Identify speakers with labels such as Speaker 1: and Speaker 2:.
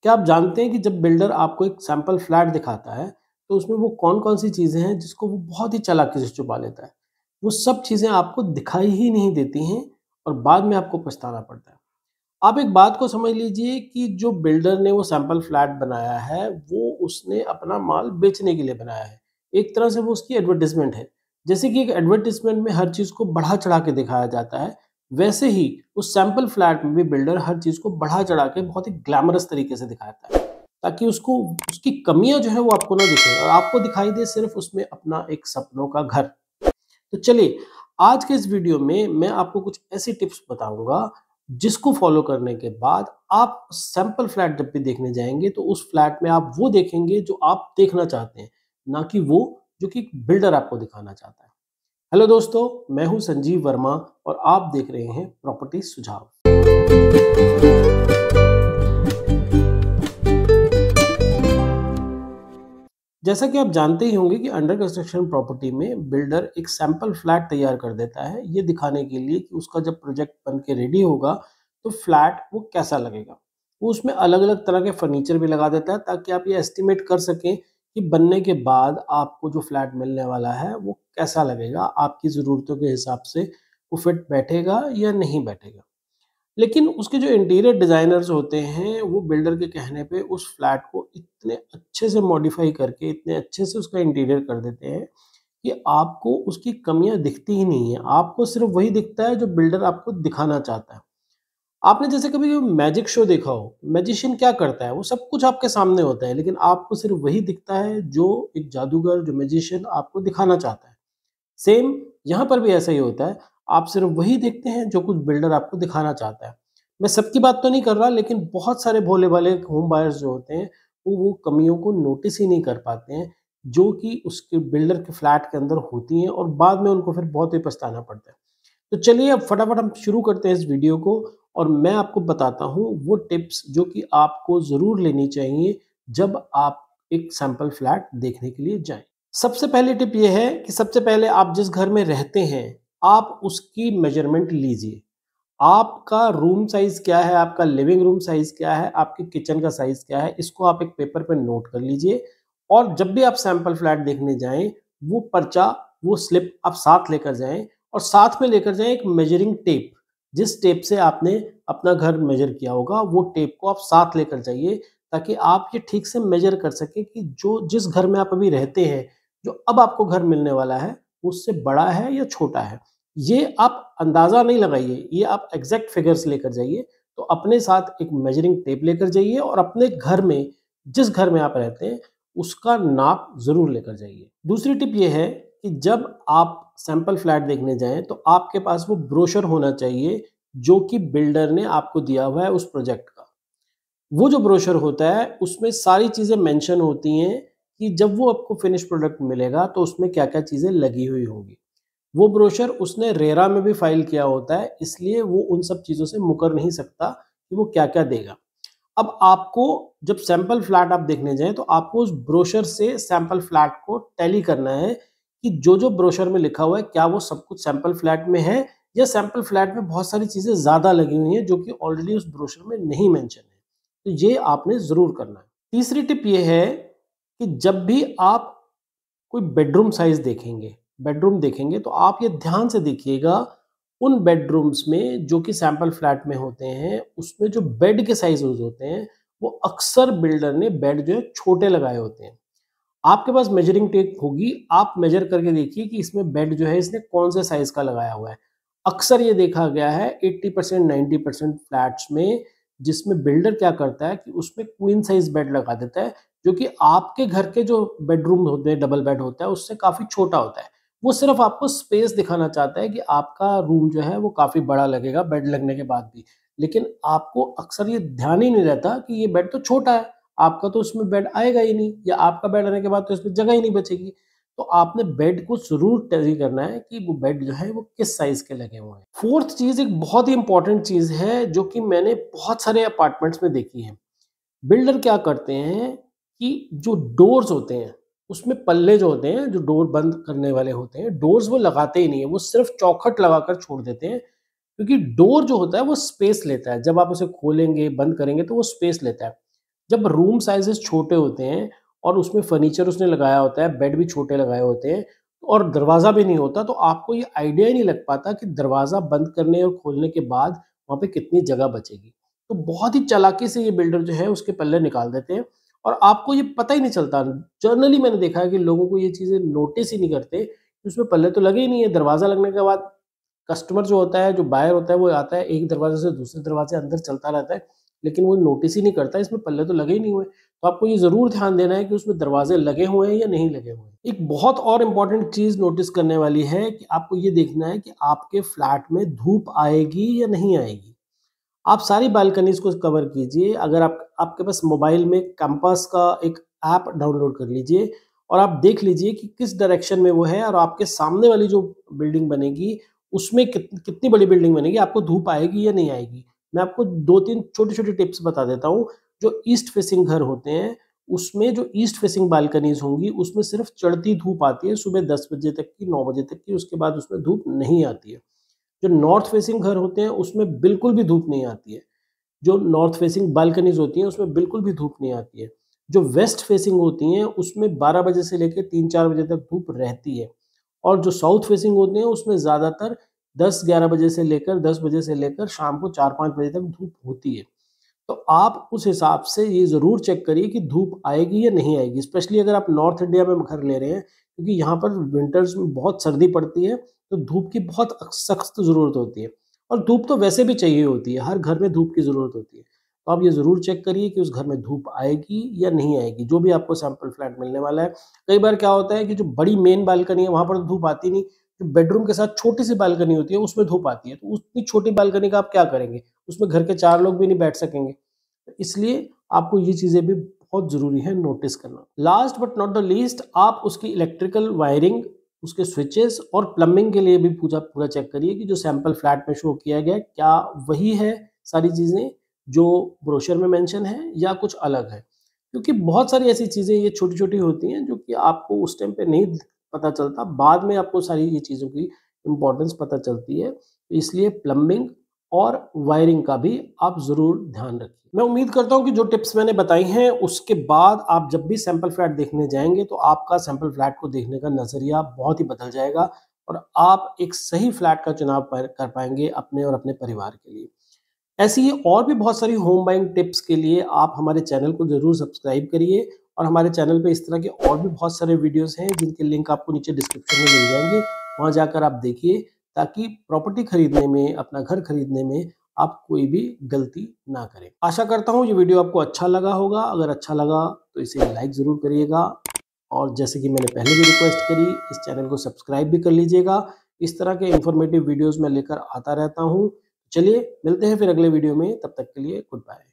Speaker 1: क्या आप जानते हैं कि जब बिल्डर आपको एक सैंपल फ्लैट दिखाता है, तो उसमें वो कौन-कौन सी चीज़ें हैं जिसको वो बहुत ही चालाकी से छुपा लेता है। वो सब चीज़ें आपको दिखाई ही नहीं देती हैं और बाद में आपको पछताना पड़ता है। आप एक बात को समझ लीजिए कि जो बिल्डर ने वो सैंपल फ्लैट बनाया है, वो उसने अपना माल बेचने के लिए बनाया है। एक तरह से वो उसकी एडवर्टाइज़मेंट है। जैसे कि एक एडवर्टाइज़मेंट में हर चीज़ को बढ़ा-चढ़ा के दिखाया जाता है, वैसे ही उस सैंपल फ्लैट में भी बिल्डर हर चीज़ को बढ़ा-चढ़ा के बहुत ही ग्लैमरस तरीके से दिखाता है, ताकि उसको उसकी कमियाँ जो है वो आपको ना दिखें और आपको दिखाई दे सिर्फ़ उसमें अपना एक सपनों का घर। तो चलिए, आज के इस वीडियो में मैं आपको कुछ ऐसी टिप्स बताऊँगा, जिसको फ़ॉलो करने के बाद आप सैंपल फ्लैट जब भी देखने जाएँगे, तो उस फ्लैट में आप वो देखेंगे जो आप देखना चाहते हैं, ना कि वो जो कि बिल्डर आपको दिखाना चाहता है। हेलो दोस्तों, मैं हूँ संजीव वर्मा और आप देख रहे हैं प्रॉपर्टी सुझाव। जैसा कि आप जानते ही होंगे कि अंडर कंस्ट्रक्शन प्रॉपर्टी में बिल्डर एक सैंपल फ्लैट तैयार कर देता है, ये दिखाने के लिए कि उसका जब प्रोजेक्ट बन के रेडी होगा तो फ्लैट वो कैसा लगेगा। वो उसमें अलग अलग तरह के फर्नीचर भी लगा देता है ताकि आप ये एस्टिमेट कर सकें कि बनने के बाद आपको जो फ्लैट मिलने वाला है वो कैसा लगेगा, आपकी ज़रूरतों के हिसाब से वो फिट बैठेगा या नहीं बैठेगा। लेकिन उसके जो इंटीरियर डिज़ाइनर्स होते हैं, वो बिल्डर के कहने पे उस फ्लैट को इतने अच्छे से मॉडिफ़ाई करके, इतने अच्छे से उसका इंटीरियर कर देते हैं कि आपको उसकी कमियाँ दिखती ही नहीं हैं। आपको सिर्फ़ वही दिखता है जो बिल्डर आपको दिखाना चाहता है। आपने जैसे कभी मैजिक शो देखा हो, मैजिशियन क्या करता है? वो सब कुछ आपके सामने होता है, लेकिन आपको सिर्फ़ वही दिखता है जो एक जादूगर, जो मैजिशियन आपको दिखाना चाहता है। सेम यहाँ पर भी ऐसा ही होता है। आप सिर्फ़ वही देखते हैं जो कुछ बिल्डर आपको दिखाना चाहता है। मैं सबकी बात तो नहीं कर रहा, लेकिन बहुत सारे भोले-भाले होम बायर्स जो होते हैं, वो कमियों को नोटिस ही नहीं कर पाते हैं, जो कि उसके बिल्डर के फ्लैट के अंदर होती हैं और बाद में उनको फिर बहुत ही पछताना पड़ता है। तो चलिए अब फटाफट हम शुरू करते हैं इस वीडियो को और मैं आपको बताता हूँ वो टिप्स जो कि आपको ज़रूर लेनी चाहिए जब आप एक सैंपल फ्लैट देखने के लिए जाएँ। सबसे पहली टिप ये है कि सबसे पहले आप जिस घर में रहते हैं, आप उसकी मेज़रमेंट लीजिए। आपका रूम साइज़ क्या है, आपका लिविंग रूम साइज़ क्या है, आपके किचन का साइज़ क्या है, इसको आप एक पेपर पे नोट कर लीजिए और जब भी आप सैंपल फ्लैट देखने जाएँ, वो पर्चा, वो स्लिप आप साथ लेकर जाएँ और साथ में लेकर जाएँ एक मेज़रिंग टेप। जिस टेप से आपने अपना घर मेज़र किया होगा, वो टेप को आप साथ लेकर जाइए ताकि आप ये ठीक से मेज़र कर सकें कि जो जिस घर में आप अभी रहते हैं, जो अब आपको घर मिलने वाला है, उससे बड़ा है या छोटा है। ये आप अंदाज़ा नहीं लगाइए, ये आप एग्ज़ैक्ट फिगर्स लेकर जाइए। तो अपने साथ एक मेजरिंग टेप लेकर जाइए और अपने घर में, जिस घर में आप रहते हैं, उसका नाप ज़रूर लेकर जाइए। दूसरी टिप ये है कि जब आप सैंपल फ्लैट देखने जाएँ, तो आपके पास वो ब्रोशर होना चाहिए, जो कि बिल्डर ने आपको दिया हुआ है उस प्रोजेक्ट का। वो जो ब्रोशर होता है, उसमें सारी चीज़ें मेंशन होती हैं कि जब वो आपको फिनिश प्रोडक्ट मिलेगा, तो उसमें क्या-क्या चीज़ें लगी हुई होंगी। वो ब्रोशर उसने रेरा में भी फ़ाइल किया होता है, इसलिए वो उन सब चीज़ों से मुकर नहीं सकता कि वो क्या-क्या देगा। अब आपको जब सैंपल फ्लैट आप देखने जाएँ, तो आपको उस ब्रोशर से सैंपल फ्लैट को टैली करना है कि जो-जो ब्रोशर में लिखा हुआ है, क्या वो सब कुछ सैंपल फ्लैट में है या सैंपल फ्लैट में बहुत सारी चीज़ें ज़्यादा लगी हुई हैं, जो कि ऑलरेडी उस ब्रोशर में नहीं मेंशन है। तो ये आपने ज़रूर करना है। तीसरी टिप ये है कि जब भी आप कोई बेडरूम देखेंगे तो आप ये ध्यान से देखिएगा उन बेडरूम्स में जो कि सैंपल फ्लैट में होते हैं, उसमें जो बेड के साइज़ेज़ होते हैं, वो अक्सर बिल्डर ने बेड जो है छोटे लगाए होते हैं। आपके पास मेजरिंग टेप होगी, आप मेजर करके देखिए कि इसमें बेड जो है इसने कौन से साइज़ का लगाया हुआ है। अक्सर ये देखा गया है 80% 90% फ्लैट्स में, जिसमें बिल्डर क्या करता है कि उसमें क्वीन साइज़ बेड लगा देता है, जो कि आपके घर के जो बेडरूम होते हैं, डबल बेड होता है, उससे काफ़ी छोटा होता है। वो सिर्फ़ आपको स्पेस दिखाना चाहता है कि आपका रूम जो है वो काफ़ी बड़ा लगेगा बेड लगने के बाद भी। लेकिन आपको अक्सर ये ध्यान ही नहीं रहता कि ये बेड तो छोटा है। आपका तो उसमें बेड आएगा ही नहीं या आपका बेड आने के बाद तो इसमें जगह ही नहीं बचेगी। तो आपने बेड को ज़रूर तय करना है कि वो बेड जो है वो किस साइज़ के लगे हुए हैं। 4th चीज़ एक बहुत ही इम्पोर्टेंट चीज़ है जो कि मैंने बहुत सारे अपार्टमेंट्स में देखी है। बिल्डर क्या करते हैं कि जो डोर्स होते हैं, उसमें पल्ले जो होते हैं, जो डोर बंद करने वाले होते हैं, डोर्स वो लगाते ही नहीं है, वो सिर्फ़ चौखट लगाकर छोड़ देते हैं। क्योंकि डोर जो होता है वो स्पेस लेता है, जब आप उसे खोलेंगे, बंद करेंगे तो वो स्पेस लेता है। जब रूम साइजेस छोटे होते हैं और उसमें फर्नीचर उसने लगाया होता है, बेड भी छोटे लगाए होते हैं और दरवाज़ा भी नहीं होता, तो आपको ये आइडिया ही नहीं लग पाता कि दरवाज़ा बंद करने और खोलने के बाद वहाँ पे कितनी जगह बचेगी। तो बहुत ही चालाकी से ये बिल्डर जो है उसके पल्ले निकाल देते हैं और आपको ये पता ही नहीं चलता। जनरली मैंने देखा है कि लोगों को ये चीज़ें नोटिस ही नहीं करते कि उसमें पल्ले तो लगे ही नहीं है। दरवाज़ा लगने के बाद कस्टमर जो होता है, जो बायर होता है, वो आता है एक दरवाजे से दूसरे दरवाजे अंदर चलता रहता है, लेकिन वो नोटिस ही नहीं करता इसमें पल्ले तो लगे ही नहीं हुए। तो आपको ये ज़रूर ध्यान देना है कि उसमें दरवाजे लगे हुए हैं या नहीं लगे हुए हैं। एक बहुत और इम्पोर्टेंट चीज़ नोटिस करने वाली है कि आपको ये देखना है कि आपके फ्लैट में धूप आएगी या नहीं आएगी। आप सारी बालकनीज़ को कवर कीजिए। अगर आपके पास मोबाइल में कैंपस का एक ऐप डाउनलोड कर लीजिए और आप देख लीजिए कि किस डायरेक्शन में वो है और आपके सामने वाली जो बिल्डिंग बनेगी, उसमें कितनी बड़ी बिल्डिंग बनेगी, आपको धूप आएगी या नहीं आएगी। मैं आपको 2-3 छोटे-छोटे टिप्स बता देता हूँ। जो ईस्ट फेसिंग घर होते हैं, उसमें जो ईस्ट फेसिंग बालकनीज़ होंगी, उसमें सिर्फ़ चढ़ती धूप आती है सुबह 10 बजे तक की, 9 बजे तक की, उसके बाद उसमें धूप नहीं आती है। जो नॉर्थ फेसिंग घर होते हैं उसमें बिल्कुल भी धूप नहीं आती है। जो नॉर्थ फेसिंग बालकनीज़ होती हैं उसमें बिल्कुल भी धूप नहीं आती है। जो वेस्ट फेसिंग होती हैं उसमें 12 बजे से लेके 3-4 बजे तक धूप रहती है और जो साउथ फेसिंग होते हैं उसमें ज़्यादातर 10-11 बजे से लेकर 10 बजे से लेकर शाम को 4-5 बजे तक धूप होती है। तो आप उस हिसाब से ये ज़रूर चेक करिए कि धूप आएगी या नहीं आएगी, स्पेशली अगर आप नॉर्थ इंडिया में घर ले रहे हैं, क्योंकि यहाँ पर विंटर्स में बहुत सर्दी पड़ती है, तो धूप की बहुत सख्त ज़रूरत होती है और धूप तो वैसे भी चाहिए होती है, हर घर में धूप की ज़रूरत होती है। तो आप ये ज़रूर चेक करिए कि उस घर में धूप आएगी या नहीं आएगी, जो भी आपको सैंपल फ्लैट मिलने वाला है। कई बार क्या होता है कि जो बड़ी मेन बालकनी है, वहाँ पर तो धूप आती नहीं, जो बेडरूम के साथ छोटी-सी बालकनी होती है, उसमें धूप आती है, तो उतनी छोटी बालकनी का आप क्या करेंगे? उसमें घर के 4 लोग भी नहीं बैठ सकेंगे। इसलिए आपको ये चीज़ें भी बहुत ज़रूरी है नोटिस करना। Last but not the least, आप उसकी इलेक्ट्रिकल वायरिंग, उसके स्विचेस और प्लम्बिंग के लिए भी पूरा पूरा चेक करिए कि जो सैंपल फ्लैट में शो किया गया है, क्या वही है सारी चीज़ें जो ब्रोशर में मेंशन है या कुछ अलग है। क्योंकि बहुत सारी ऐसी चीज़ें ये छोटी-छोटी होती हैं जो कि आपको उस टाइम पे नहीं पता चलता, बाद में आपको सारी ये चीज़ों की इम्पोर्टेंस पता चलती है। इसलिए प्लम्बिंग और वायरिंग का भी आप ज़रूर ध्यान रखिए। मैं उम्मीद करता हूँ कि जो टिप्स मैंने बताई हैं उसके बाद आप जब भी सैंपल फ्लैट देखने जाएँगे तो आपका सैंपल फ्लैट को देखने का नज़रिया बहुत ही बदल जाएगा और आप एक सही फ्लैट का चुनाव कर पाएँगे अपने और अपने परिवार के लिए। ऐसी ही और भी बहुत सारी होम बाइंग टिप्स के लिए आप हमारे चैनल को ज़रूर सब्सक्राइब करिए और हमारे चैनल पे इस तरह के और भी बहुत सारे वीडियोज़ हैं जिनके लिंक आपको नीचे डिस्क्रिप्शन में मिल जाएँगे। वहाँ जाकर आप देखिए ताकि प्रॉपर्टी खरीदने में, अपना घर खरीदने में आप कोई भी गलती ना करें। आशा करता हूँ ये वीडियो आपको अच्छा लगा होगा। अगर अच्छा लगा तो इसे लाइक ज़रूर करिएगा और जैसे कि मैंने पहले भी रिक्वेस्ट करी, इस चैनल को सब्सक्राइब भी कर लीजिएगा। इस तरह के इन्फॉर्मेटिव वीडियोज़ मैं लेकर आता रहता हूँ। चलिए मिलते हैं फिर अगले वीडियो में, तब तक के लिए गुड बाय।